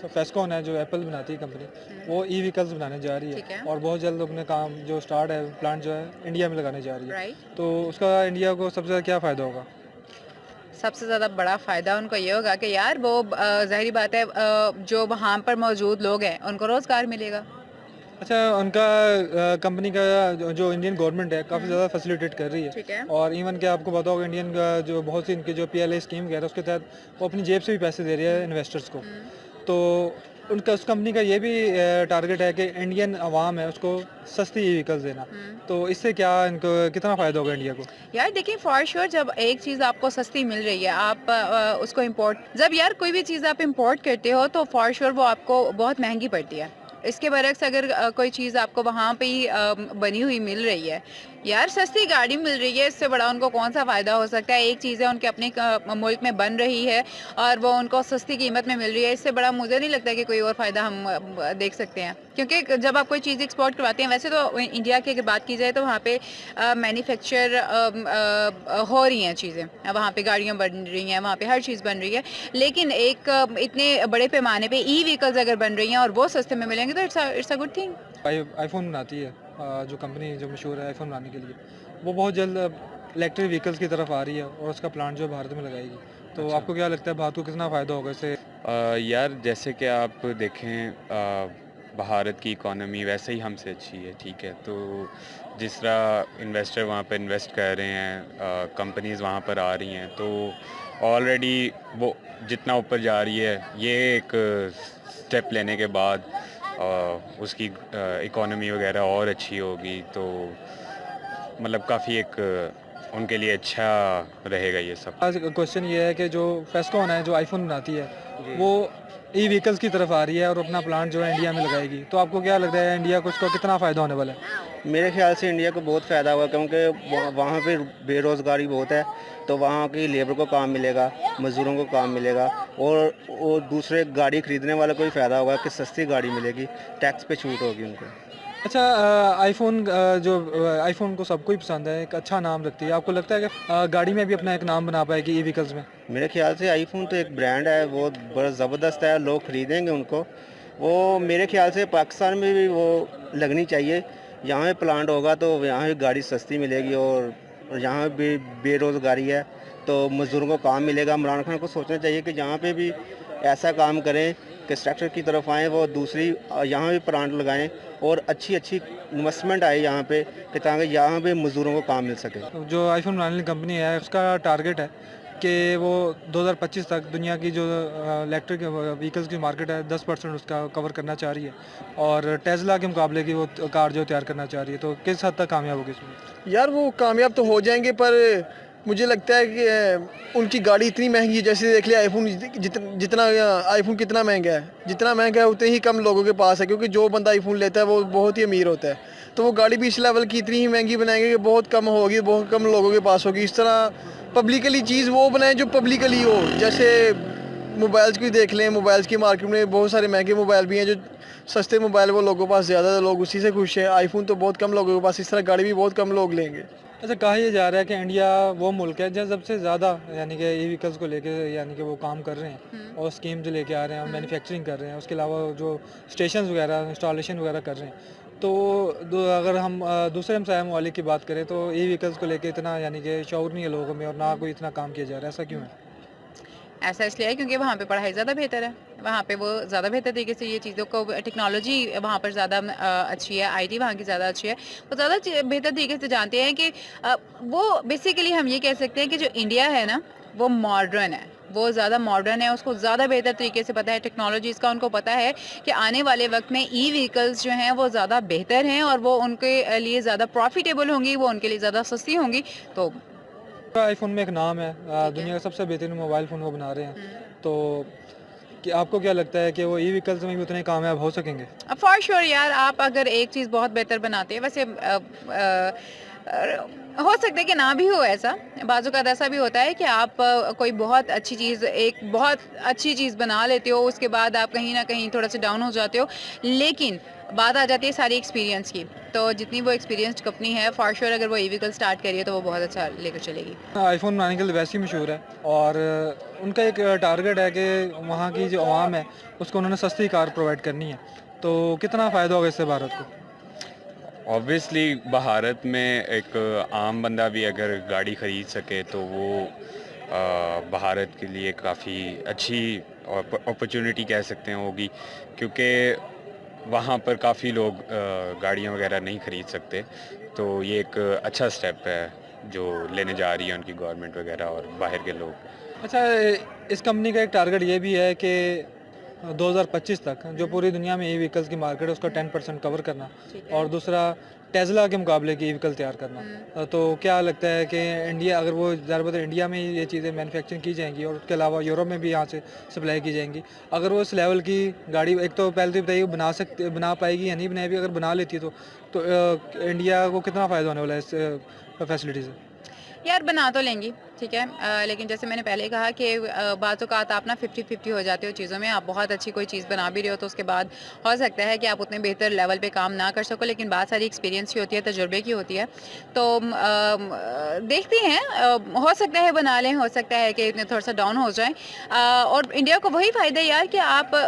फेस्कॉन है जो एप्पल बनाती है कंपनी, वो ई व्हीकल्स बनाने जा रही ठीक है है। और बहुत जल्द अपने काम जो स्टार्ट है प्लांट जो है इंडिया में लगाने जा रही है। राइट। तो उसका इंडिया को सबसे ज़्यादा क्या फ़ायदा होगा? सबसे ज़्यादा बड़ा फ़ायदा उनको ये होगा कि यार वो ज़ाहिर बात है, जो वहाँ पर मौजूद लोग हैं उनको रोज़गार मिलेगा। अच्छा, उनका कंपनी का जो इंडियन गवर्नमेंट है काफ़ी हुँ, ज़्यादा फैसिलिटेट कर रही है ठीक है। और इवन कि आपको पता होगा इंडियन का जो बहुत सी इनकी जो पीएलआई स्कीम वगैरह उसके तहत वो अपनी जेब से भी पैसे दे रही है हुँ, इन्वेस्टर्स को। हुँ। तो उनका उस कंपनी का ये भी टारगेट है कि इंडियन अवाम है उसको सस्ती ई व्हीकल्स देना। हुँ। तो इससे क्या इनको कितना फ़ायदा होगा इंडिया को? यार देखिए, फ़ॉर श्योर जब एक चीज़ आपको सस्ती मिल रही है, आप उसको इम्पोर्ट जब यार कोई भी चीज़ आप इम्पोर्ट करते हो तो फ़ॉर श्योर वो आपको बहुत महँगी पड़ती है। इसके बरक्स अगर कोई चीज़ आपको वहाँ पे ही बनी हुई मिल रही है, यार सस्ती गाड़ी मिल रही है, इससे बड़ा उनको कौन-सा फ़ायदा हो सकता है? एक चीज़ है उनके अपने मुल्क में बन रही है और वो उनको सस्ती कीमत में मिल रही है, इससे बड़ा मुझे नहीं लगता कि कोई और फ़ायदा हम देख सकते हैं। क्योंकि जब आप कोई चीज़ एक्सपोर्ट करवाते हैं, वैसे तो इंडिया की अगर बात की जाए तो वहाँ पे मैन्युफैक्चर हो रही हैं चीज़ें। वहाँ पे गाड़ियाँ बन रही हैं, वहाँ पे हर चीज़ बन रही है। लेकिन एक इतने बड़े पैमाने पे ई-व्हीकल्स अगर बन रही हैं और वो सस्ते में मिलेंगे तो it's a good thing. IPhone बनाती है जो कंपनी जो मशहूर है आईफ़ोन बनाने के लिए, वो बहुत जल्द इलेक्ट्रिक व्हीकल्स की तरफ आ रही है और उसका प्लांट जो है भारत में लगाएगी। तो अच्छा। आपको क्या लगता है भारत को कितना फ़ायदा होगा इससे? यार जैसे कि आप देखें, भारत की इकोनॉमी वैसे ही हमसे अच्छी है, ठीक है? तो जिस तरह इन्वेस्टर वहाँ पे इन्वेस्ट कर रहे हैं, कंपनीज़ वहाँ पर आ रही हैं, तो ऑलरेडी वो जितना ऊपर जा रही है, ये एक स्टेप लेने के बाद उसकी इकोनॉमी वगैरह और अच्छी होगी, तो मतलब काफ़ी एक उनके लिए अच्छा रहेगा ये सब। आज क्वेश्चन ये है कि जो फेस्कॉन है जो आईफ़ोन बनाती है, जी। वो ई व्हीकल्स की तरफ आ रही है और अपना प्लांट जो है इंडिया में लगाएगी। तो आपको क्या लगता है इंडिया को इसका कितना फ़ायदा होने वाला है? मेरे ख्याल से इंडिया को बहुत फ़ायदा हुआ, क्योंकि वहाँ पे बेरोज़गारी बहुत है। तो वहाँ की लेबर को काम मिलेगा, मज़दूरों को काम मिलेगा और दूसरे गाड़ी खरीदने वाले को भी फ़ायदा होगा कि सस्ती गाड़ी मिलेगी, टैक्स पे छूट होगी उनको। अच्छा, आईफ़ोन आईफ़ोन को सबको ही पसंद है, एक अच्छा नाम रखती है। आपको लगता है कि गाड़ी में भी अपना एक नाम बना पाएगी ई व्हीकल्स में? मेरे ख्याल से आईफ़ोन तो एक ब्रांड है, वो बड़ा ज़बरदस्त है, लोग खरीदेंगे उनको। वो मेरे ख्याल से पाकिस्तान में भी वो लगनी चाहिए। यहाँ पे प्लांट होगा तो यहाँ भी गाड़ी सस्ती मिलेगी और यहाँ भी बेरोज़गारी है, तो मज़दूरों को काम मिलेगा। इमरान खान को सोचना चाहिए कि यहाँ पे भी ऐसा काम करें कि स्ट्रक्चर की तरफ आएँ, वो दूसरी यहाँ भी प्लांट लगाएँ और अच्छी-अच्छी इन्वेस्टमेंट आए यहाँ पे, कि ताकि यहाँ पे मज़दूरों को काम मिल सके। तो जो आईफ़ोन बनाने वाली कंपनी है उसका टारगेट है कि वो 2025 तक दुनिया की जो इलेक्ट्रिक व्हीकल्स की मार्केट है 10% उसका कवर करना चाह रही है और टेस्ला के मुकाबले की वो कार जो तैयार करना चाह रही है। तो किस हद तक कामयाब होगी इसमें? यार वो कामयाब तो हो जाएंगे, पर मुझे लगता है कि उनकी गाड़ी इतनी महंगी है। जैसे देख लिया आईफोन, जितना आईफोन कितना महंगा है, जितना महंगा है उतने ही कम लोगों के पास है, क्योंकि जो बंदा आईफोन लेता है वो बहुत ही अमीर होता है। तो वो गाड़ी भी इस लेवल की इतनी ही महंगी बनाएंगे कि बहुत कम होगी, बहुत कम लोगों के पास होगी। इस तरह पब्लिकली चीज़ वो बनाए जो पब्लिकली हो। जैसे मोबाइल्स की देख लें, मोबाइल्स की मार्केट में बहुत सारे महंगे मोबाइल भी हैं, जो सस्ते मोबाइल वो लोगों के पास ज़्यादा, लोग उसी से खुश है। आईफोन तो बहुत कम लोगों के पास, इस तरह गाड़ी भी बहुत कम लोग लेंगे। अच्छा, कहा यह जा रहा है कि इंडिया वो मुल्क है जहाँ सबसे ज़्यादा यानी कि ई व्हीकल्स को लेके यानी कि वो काम कर रहे हैं और स्कीम जो लेके आ रहे हैं और मैन्युफैक्चरिंग कर रहे हैं, उसके अलावा जो स्टेशंस वगैरह इंस्टॉलेशन वगैरह कर रहे हैं। तो अगर हम दूसरे हमसाया ममालिक की बात करें तो ई व्हीकल्स को लेके इतना यानी कि शऊर नहीं है लोगों में और ना कोई इतना काम किया जा रहा है, ऐसा क्यों है? ऐसा इसलिए है क्योंकि वहाँ पे पढ़ाई ज़्यादा बेहतर है। वहाँ पे वो ज़्यादा बेहतर तरीके से ये चीज़ों को, टेक्नोलॉजी वहाँ पर ज़्यादा अच्छी है, आईटी वहाँ की ज़्यादा अच्छी है। वो ज़्यादा बेहतर तरीके से जानते हैं कि वो बेसिकली हम ये कह सकते हैं कि जो इंडिया है ना, वो मॉडर्न है। वो ज़्यादा मॉडर्न है, उसको ज़्यादा बेहतर तरीके से पता है टेक्नोलॉजीज़ का। उनको पता है कि आने वाले वक्त में ई व्हीकल्स जो हैं वो ज़्यादा बेहतर हैं और वो उनके लिए ज़्यादा प्रॉफिटेबल होंगी, वो उनके लिए ज़्यादा सस्ती होंगी। तो आईफोन में एक नाम है, ठीक है। दुनिया का सबसे बेहतरीन मोबाइल फ़ोन वो बना रहे हैं। हुँ। तो कि आपको क्या लगता है कि वो ई व्हीकल्स में भी उतने कामयाब हो सकेंगे? फॉर श्योर यार, आप अगर एक चीज़ बहुत बेहतर बनाते हैं, वैसे हो सकता है कि ना भी हो ऐसा, बाज़ औक़ात ऐसा भी होता है कि आप कोई बहुत अच्छी चीज़, एक बहुत अच्छी चीज़ बना लेते हो, उसके बाद आप कहीं न कहीं थोड़ा-सा डाउन हो जाते हो। लेकिन बात आ जाती है सारी एक्सपीरियंस की, तो जितनी वो एक्सपीरियंस्ड कंपनी है, फॉर श्योर अगर वो ई-व्हीकल स्टार्ट करी है, तो वो बहुत अच्छा लेकर चलेगी। आईफ़ोन बनाने के लिए वैसे ही मशहूर है और उनका एक टारगेट है कि वहाँ की जो आवाम है, उसको उन्होंने सस्ती कार प्रोवाइड करनी है। तो कितना फ़ायदा होगा इससे भारत को? ऑब्वियसली भारत में एक आम बंदा भी अगर गाड़ी ख़रीद सके तो वो भारत के लिए काफ़ी अच्छी अपॉर्चुनिटी कह सकते हैं होगी, क्योंकि वहाँ पर काफ़ी लोग गाड़ियाँ वगैरह नहीं ख़रीद सकते। तो ये एक अच्छा स्टेप है जो लेने जा रही है उनकी गवर्नमेंट वगैरह और बाहर के लोग। अच्छा, इस कंपनी का एक टारगेट ये भी है कि 2025 तक जो पूरी दुनिया में ई-व्हीकल्स की मार्केट है उसका 10% कवर करना ठीक है। और दूसरा टेस्ला के मुकाबले की ई-व्हीकल तैयार करना। तो क्या लगता है कि इंडिया, अगर वो ज़्यादातर इंडिया में ही ये चीज़ें मैन्युफैक्चरिंग की जाएंगी और उसके अलावा यूरोप में भी यहाँ से सप्लाई की जाएंगी, अगर वो इस लेवल की गाड़ी, एक तो पहले तो बताइए बना पाएगी या नहीं बनाएगी, अगर बना लेती है तो इंडिया को कितना फ़ायदा होने वाला है इस फैसिलिटी से? यार बना तो लेंगी, ठीक है, लेकिन जैसे मैंने पहले कहा कि बाज़ औक़ात आप ना 50-50 हो जाते हो चीज़ों में। आप बहुत अच्छी कोई चीज़ बना भी रहे हो तो उसके बाद हो सकता है कि आप उतने बेहतर लेवल पे काम ना कर सको, लेकिन बात सारी एक्सपीरियंस की होती है, तजुर्बे की होती है। तो देखते हैं, हो सकता है बना लें, हो सकता है कि इतने थोड़ा-सा डाउन हो जाएँ। और इंडिया को वही फ़ायदा है यार कि आप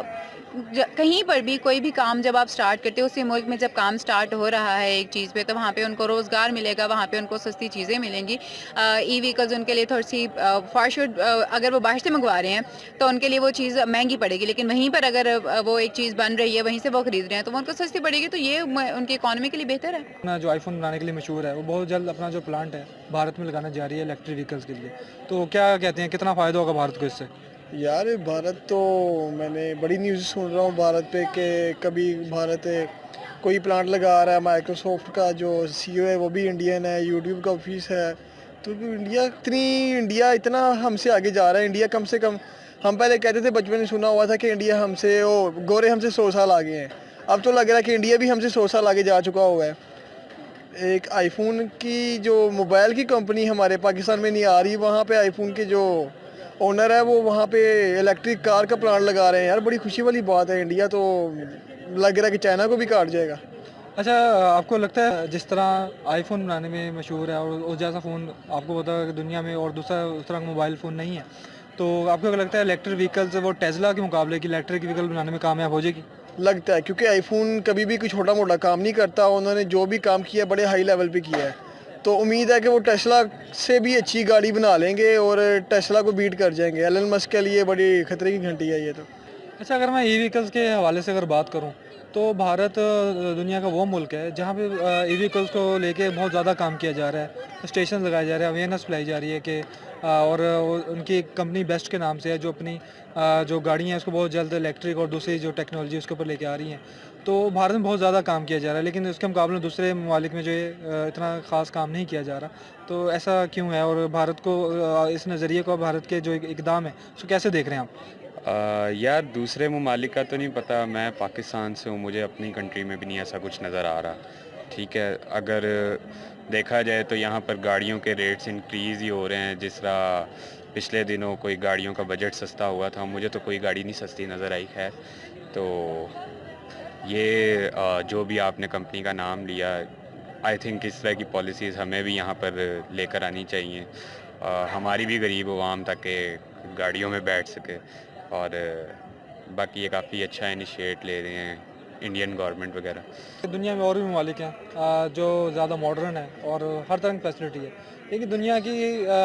कहीं पर भी कोई भी काम जब आप स्टार्ट करते हो, उसी मुल्क में जब काम स्टार्ट हो रहा है एक चीज़ पे, तो वहाँ पे उनको रोज़गार मिलेगा, वहाँ पे उनको सस्ती चीज़ें मिलेंगी। ई-व्हीकल्स उनके लिए थोड़ी-सी फॉर श्योर, अगर वो बाहर से मंगवा रहे हैं, तो उनके लिए वो चीज़ महँगी पड़ेगी, लेकिन वहीं पर अगर वो एक चीज़ बन रही है, वहीं से वो खरीद रहे हैं, तो वो उनको सस्ती पड़ेगी, तो ये उनकी इकॉनमी के लिए बेहतर है। अपना जो आईफ़ोन बनाने के लिए मशहूर है, वो बहुत जल्द अपना जो प्लांट है, भारत में लगाने जा रही है इलेक्ट्रिक व्हीकल्स के लिए। तो क्या कहते हैं, कितना फ़ायदा होगा भारत को इससे? यार भारत तो मैंने बड़ी न्यूज़ सुन रहा हूँ भारत पे कि कभी भारत कोई प्लांट लगा रहा है। माइक्रोसॉफ्ट का जो सीईओ है वो भी इंडियन है, यूट्यूब का ऑफिस है। तो इंडिया इतना हमसे आगे जा रहा है। इंडिया कम से कम, हम पहले कहते थे, बचपन में सुना हुआ था कि इंडिया हमसे, ओ गोरे हमसे 100 साल आगे हैं। अब तो लग रहा है कि इंडिया भी हमसे 100 साल आगे जा चुका हुआ है। एक आईफोन की जो मोबाइल की कंपनी हमारे पाकिस्तान में नहीं आ रही, वहाँ पे आईफोन के जो ओनर है वो वहाँ पे इलेक्ट्रिक कार का प्लांट लगा रहे हैं। यार बड़ी खुशी वाली बात है। इंडिया तो लग रहा है कि चाइना को भी काट जाएगा। अच्छा, आपको लगता है जिस तरह आईफ़ोन बनाने में मशहूर है और उस जैसा फ़ोन आपको पता है कि दुनिया में और दूसरा उस तरह का मोबाइल फ़ोन नहीं है, तो आपको क्या लगता है इलेक्ट्रिक व्हीकल्स वो टेस्ला के मुकाबले की इलेक्ट्रिक व्हीकल बनाने में कामयाब हो जाएगी? लगता है, क्योंकि आईफोन कभी भी कोई छोटा मोटा काम नहीं करता। उन्होंने जो भी काम किया बड़े हाई लेवल पे किया है। तो उम्मीद है कि वो टेस्ला से भी अच्छी गाड़ी बना लेंगे और टेस्ला को बीट कर जाएंगे। एलन मस्क के लिए बड़ी खतरे की घंटी है ये तो। अच्छा, अगर मैं ई-व्हीकल्स के हवाले से अगर बात करूं, तो भारत दुनिया का वो मुल्क है जहां पे ई-व्हीकल्स को लेके बहुत ज़्यादा काम किया जा रहा है, स्टेशन लगाए जा रहे हैं, अवेयरनेस फैलाई जा रही है कि और उनकी कंपनी बेस्ट के नाम से है जो अपनी जो गाड़ियाँ हैं उसको बहुत जल्द इलेक्ट्रिक और दूसरी जो टेक्नोलॉजी उसके ऊपर लेके आ रही हैं। तो भारत में बहुत ज़्यादा काम किया जा रहा है, लेकिन उसके मुकाबले में दूसरे ममालिक में जो है इतना ख़ास काम नहीं किया जा रहा। तो ऐसा क्यों है और भारत को इस नज़रिए को, भारत के जो इकदाम है उसको कैसे देख रहे हैं आप? यार दूसरे ममालिक का तो नहीं पता, मैं पाकिस्तान से हूँ, मुझे अपनी कंट्री में भी नहीं ऐसा कुछ नज़र आ रहा। ठीक है, अगर देखा जाए तो यहाँ पर गाड़ियों के रेट्स इंक्रीज़ ही हो रहे हैं। जिस तरह पिछले दिनों कोई गाड़ियों का बजट सस्ता हुआ था, मुझे तो कोई गाड़ी नहीं सस्ती नज़र आई। खैर, तो ये जो भी आपने कंपनी का नाम लिया, आई थिंक इस तरह की पॉलिसीज़ हमें भी यहाँ पर लेकर आनी चाहिए। हमारी भी गरीब आवाम ताकि गाड़ियों में बैठ सके। और बाकी ये काफ़ी अच्छा इनिशिएट ले रहे हैं इंडियन गवर्नमेंट वगैरह। दुनिया में और भी ममालिक हैं जो ज़्यादा मॉडर्न है और हर तरह की फैसिलिटी है, लेकिन दुनिया की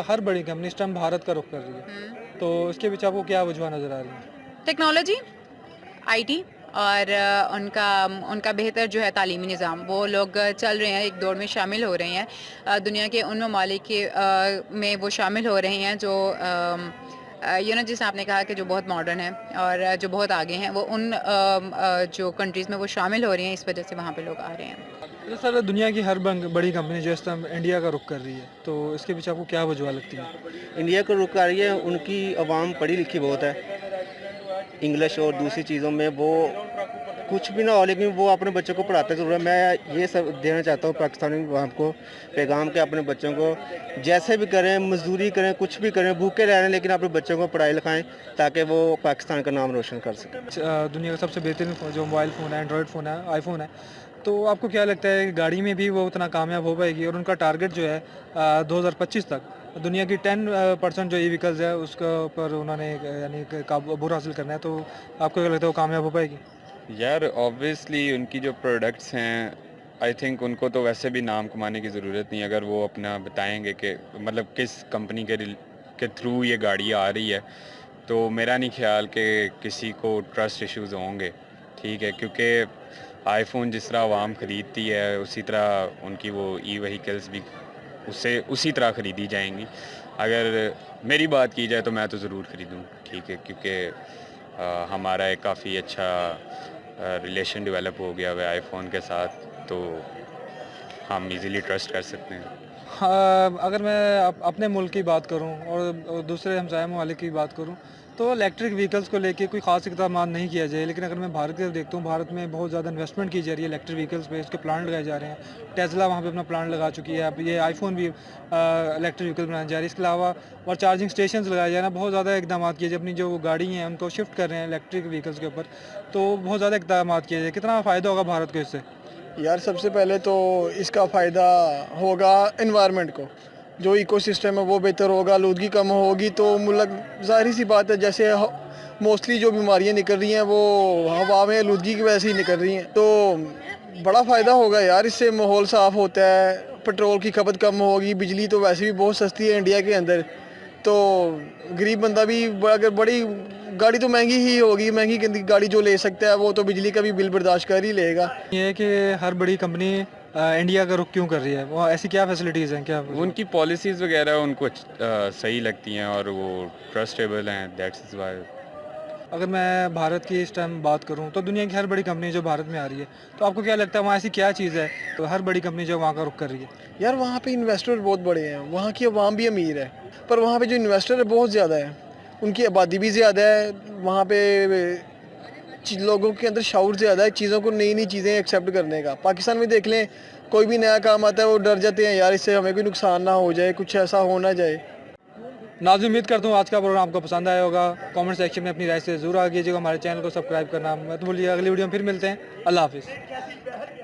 हर बड़ी कंपनी इस टाइम भारत का रुख कर रही है। तो इसके पीछे आपको क्या वजह नज़र आ रही है? टेक्नोलॉजी, आईटी और उनका बेहतर जो है तालीमी निज़ाम, वो लोग चल रहे हैं, एक दौर में शामिल हो रहे हैं। दुनिया के उन ममालिक के में वो शामिल हो रहे हैं जो जैसे आपने कहा कि जो बहुत मॉडर्न है और जो बहुत आगे हैं, वो उन जो कंट्रीज़ में वो शामिल हो रही हैं, इस वजह से वहाँ पे लोग आ रहे हैं। तो सर, दुनिया की हर बड़ी कंपनी जो इस टाइम इंडिया का रुख कर रही है, तो इसके पीछे आपको क्या वजह लगती है? इंडिया को रुक आ रही है, उनकी आवाम पढ़ी लिखी बहुत है। इंग्लिश और दूसरी चीज़ों में वो कुछ भी ना हो, लेकिन वो अपने बच्चों को पढ़ाते ज़रूर है। मैं ये सब देना चाहता हूँ पाकिस्तानी अवाम को पैगाम के, अपने बच्चों को जैसे भी करें, मजदूरी करें, कुछ भी करें, भूखे रह रहे हैं, लेकिन अपने बच्चों को पढ़ाई लिखाएं ताकि वो पाकिस्तान का नाम रोशन कर सकें। दुनिया का सबसे बेहतरीन जो मोबाइल फ़ोन है, एंड्रॉयड फ़ोन है, आईफोन है। तो आपको क्या लगता है कि गाड़ी में भी वो उतना कामयाब हो पाएगी? और उनका टारगेट जो है 2025 तक दुनिया की 10% जो ई व्हीकल्स है उसके ऊपर उन्होंने यानी कि अबूर हासिल करना है। तो आपको क्या लगता है वो कामयाब हो पाएगी? यार ऑब्वियसली उनकी जो प्रोडक्ट्स हैं, आई थिंक उनको तो वैसे भी नाम कमाने की ज़रूरत नहीं, अगर वो अपना बताएंगे कि मतलब किस कंपनी के थ्रू ये गाड़ी आ रही है, तो मेरा नहीं ख्याल कि किसी को ट्रस्ट इश्यूज़ होंगे, ठीक है। क्योंकि आईफोन जिस तरह आवाम ख़रीदती है उसी तरह उनकी वो ई व्हीकल्स भी उसी तरह ख़रीदी जाएंगी। अगर मेरी बात की जाए तो मैं तो ज़रूर ख़रीदूँ, ठीक है, क्योंकि हमारा एक काफ़ी अच्छा रिलेशन डेवलप हो गया हुआ है आईफोन के साथ, तो हम इजीली ट्रस्ट कर सकते हैं। हाँ, अगर मैं अपने मुल्क की बात करूं और दूसरे हमसाया ममालिक की बात करूं तो इलेक्ट्रिक व्हीकल्स को लेके कोई ख़ास इक़दाम नहीं किया जाए। लेकिन अगर मैं भारत की तरफ देखता हूँ, भारत में बहुत ज़्यादा इन्वेस्टमेंट की जा रही है इलेक्ट्रिक व्हीकल्स पे, उसके प्लांट लगाए जा रहे हैं। टेस्ला वहाँ पे अपना प्लांट लगा चुकी है। अब ये आईफोन भी इलेक्ट्रिक व्हीकल बनाई जा रही है। इसके अलावा और चार्जिंग स्टेशन लगाए जा रहे हैं। बहुत ज़्यादा इकदाम किए जाए, अपनी जो गाड़ी हैं उनको शिफ्ट कर रहे हैं इलेक्ट्रिक व्हीकल्स के ऊपर। तो बहुत ज़्यादा इकदाम किए जाए। कितना फ़ायदा होगा भारत को इससे? यार सबसे पहले तो इसका फ़ायदा होगा एनवायरनमेंट को, जो इकोसिस्टम है वो बेहतर होगा, आलूदगी कम होगी। तो मुल्क ज़ाहिर सी बात है, जैसे मोस्टली जो बीमारियां निकल रही हैं वो हवा में आलूदगी की वजह से ही निकल रही हैं, तो बड़ा फ़ायदा होगा यार। इससे माहौल साफ़ होता है, पेट्रोल की खपत कम होगी, बिजली तो वैसे भी बहुत सस्ती है इंडिया के अंदर। तो गरीब बंदा भी अगर बड़ी गाड़ी तो महंगी ही होगी, महंगी गाड़ी जो ले सकता है वो तो बिजली का भी बिल बर्दाश्त कर ही लेगा। ये है कि हर बड़ी कंपनी इंडिया का रुख क्यों कर रही है? वो ऐसी क्या फैसिलिटीज़ हैं? क्या उनकी पॉलिसीज़ वगैरह उनको सही लगती हैं और वो ट्रस्टेबल हैं, दैट्स इज़ व्हाई। अगर मैं भारत की इस टाइम बात करूं तो दुनिया की हर बड़ी कंपनी जो भारत में आ रही है, तो आपको क्या लगता है वहाँ ऐसी क्या चीज़ है तो हर बड़ी कंपनी जो वहाँ का रुख कर रही है? यार वहाँ पे इन्वेस्टर बहुत बड़े हैं, वहाँ की आवाम भी अमीर है, पर वहाँ पे जो इन्वेस्टर है बहुत ज़्यादा है, उनकी आबादी भी ज़्यादा है। वहाँ पे लोगों के अंदर शऊर ज़्यादा है चीज़ों को, नई नई चीज़ें एक्सेप्ट करने का। पाकिस्तान में देख लें, कोई भी नया काम आता है वो डर जाते हैं, यार इससे हमें कोई नुकसान ना हो जाए, कुछ ऐसा हो ना जाए। नाज़रीन, उम्मीद करता हूँ आज का प्रोग्राम आपको पसंद आया होगा। कमेंट सेक्शन में अपनी राय से ज़रूर आगे कीजिएगा। हमारे चैनल को सब्सक्राइब करना मत भूलिए। अगली वीडियो में फिर मिलते हैं। अल्लाह हाफिज़।